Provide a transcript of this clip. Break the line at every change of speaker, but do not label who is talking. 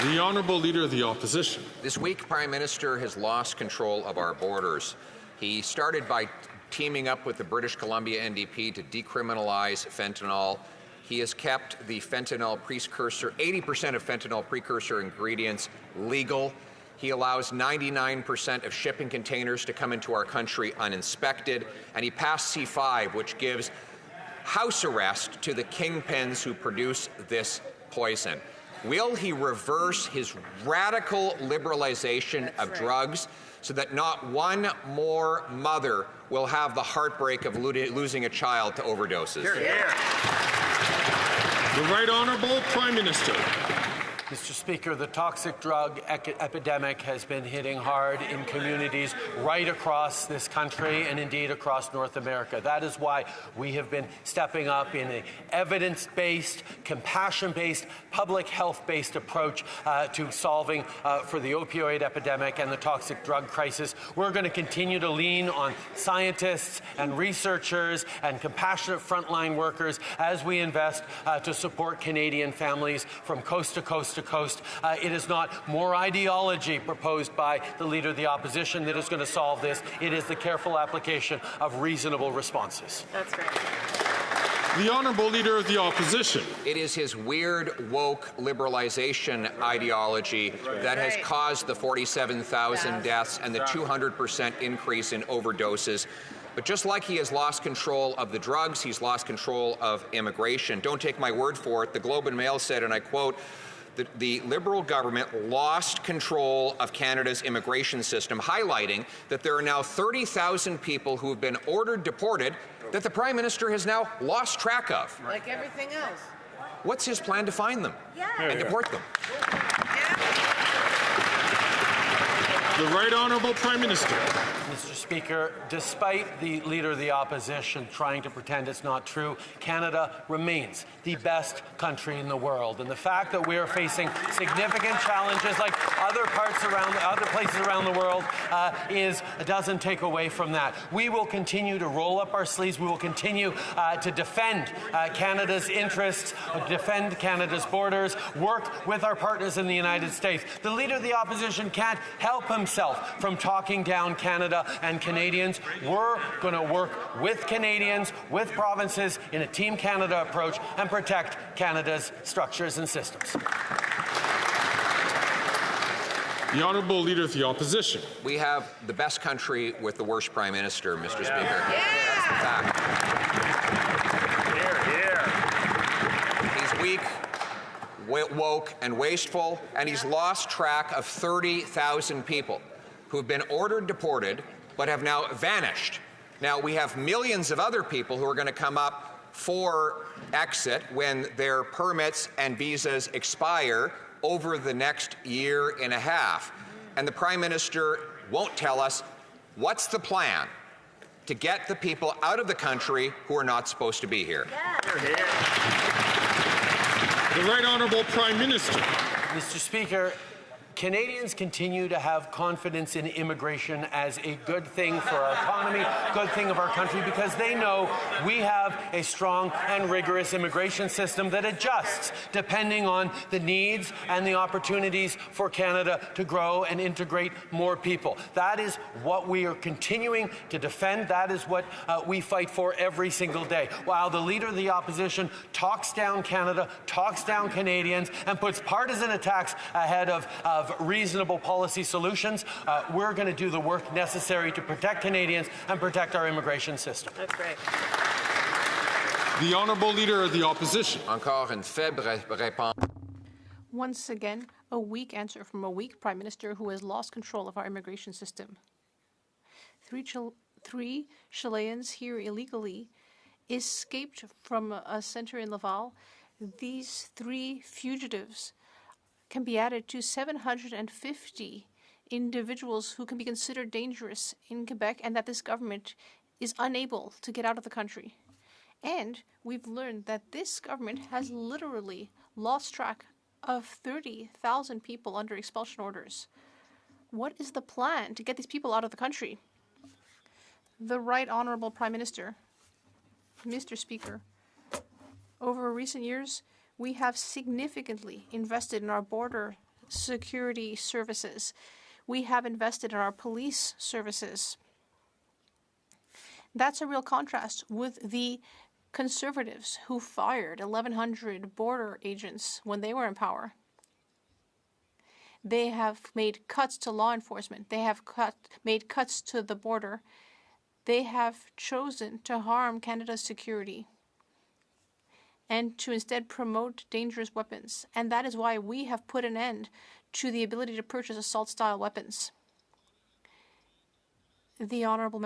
The Honourable Leader of the Opposition.
This week, Prime Minister has lost control of our borders. He started by teaming up with the British Columbia NDP to decriminalize fentanyl. He has kept the fentanyl precursor, 80% of fentanyl precursor ingredients legal. He allows 99% of shipping containers to come into our country uninspected. And he passed C5, which gives house arrest to the kingpins who produce this poison. Will he reverse his radical liberalization of drugs so that not one more mother will have the heartbreak of losing a child to overdoses?
Hear, hear.
The Right Honourable Prime Minister.
Mr. Speaker, the toxic drug epidemic has been hitting hard in communities right across this country and indeed across North America. That is why we have been stepping up in an evidence-based, compassion-based, public health-based approach to solving for the opioid epidemic and the toxic drug crisis. We're going to continue to lean on scientists and researchers and compassionate frontline workers as we invest to support Canadian families from coast to coast to coast. It is not more ideology proposed by the Leader of the Opposition that is going to solve this. It is the careful application of reasonable responses.
That's right.
The Honourable Leader of the Opposition.
It is his weird, woke liberalization ideology that has caused the 47,000 deaths and the 200% increase in overdoses. But just like he has lost control of the drugs, he's lost control of immigration. Don't take my word for it. The Globe and Mail said, and I quote, the Liberal government lost control of Canada's immigration system, highlighting that there are now 30,000 people who have been ordered deported that the Prime Minister has now lost track of.
Like everything else.
What's his plan to find them and deport them?
The Right Honourable Prime Minister.
Mr. Speaker, despite the Leader of the Opposition trying to pretend it's not true, Canada remains the best country in the world. And the fact that we are facing significant challenges like other places around the world doesn't take away from that. We will continue to roll up our sleeves. We will continue to defend Canada's interests, defend Canada's borders, work with our partners in the United States. The Leader of the Opposition can't help himself from talking down Canada and Canadians. We're going to work with Canadians, with provinces in a Team Canada approach and protect Canada's structures and systems.
The Honourable Leader of the Opposition.
We have the best country with the worst Prime Minister, Mr. Speaker. That's the fact. He's weak, woke, and wasteful, and he's lost track of 30,000 people who have been ordered deported but have now vanished. Now, we have millions of other people who are going to come up for exit when their permits and visas expire over the next year and a half. And the Prime Minister won't tell us what's the plan to get the people out of the country who are not supposed to be here.
The Right Honourable Prime Minister.
Mr. Speaker, Canadians continue to have confidence in immigration as a good thing for our economy, good thing of our country, because they know we have a strong and rigorous immigration system that adjusts depending on the needs and the opportunities for Canada to grow and integrate more people. That is what we are continuing to defend. That is what we fight for every single day. While the Leader of the Opposition talks down Canada, talks down Canadians, and puts partisan attacks ahead of reasonable policy solutions, we're going to do the work necessary to protect Canadians and protect our immigration system.
That's great.
The Honourable Leader of the Opposition.
Encore une faible réponse.
Once again, a weak answer from a weak Prime Minister who has lost control of our immigration system. Three Chileans here illegally escaped from a center in Laval. These three fugitives can be added to 750 individuals who can be considered dangerous in Quebec, and that this government is unable to get out of the country. And we've learned that this government has literally lost track of 30,000 people under expulsion orders. What is the plan to get these people out of the country? The Right Honourable Prime Minister. Mr. Speaker, over recent years, we have significantly invested in our border security services. We have invested in our police services. That's a real contrast with the Conservatives who fired 1,100 border agents when they were in power. They have made cuts to law enforcement. They have made cuts to the border. They have chosen to harm Canada's security and to instead promote dangerous weapons. And that is why we have put an end to the ability to purchase assault-style weapons. The honourable member.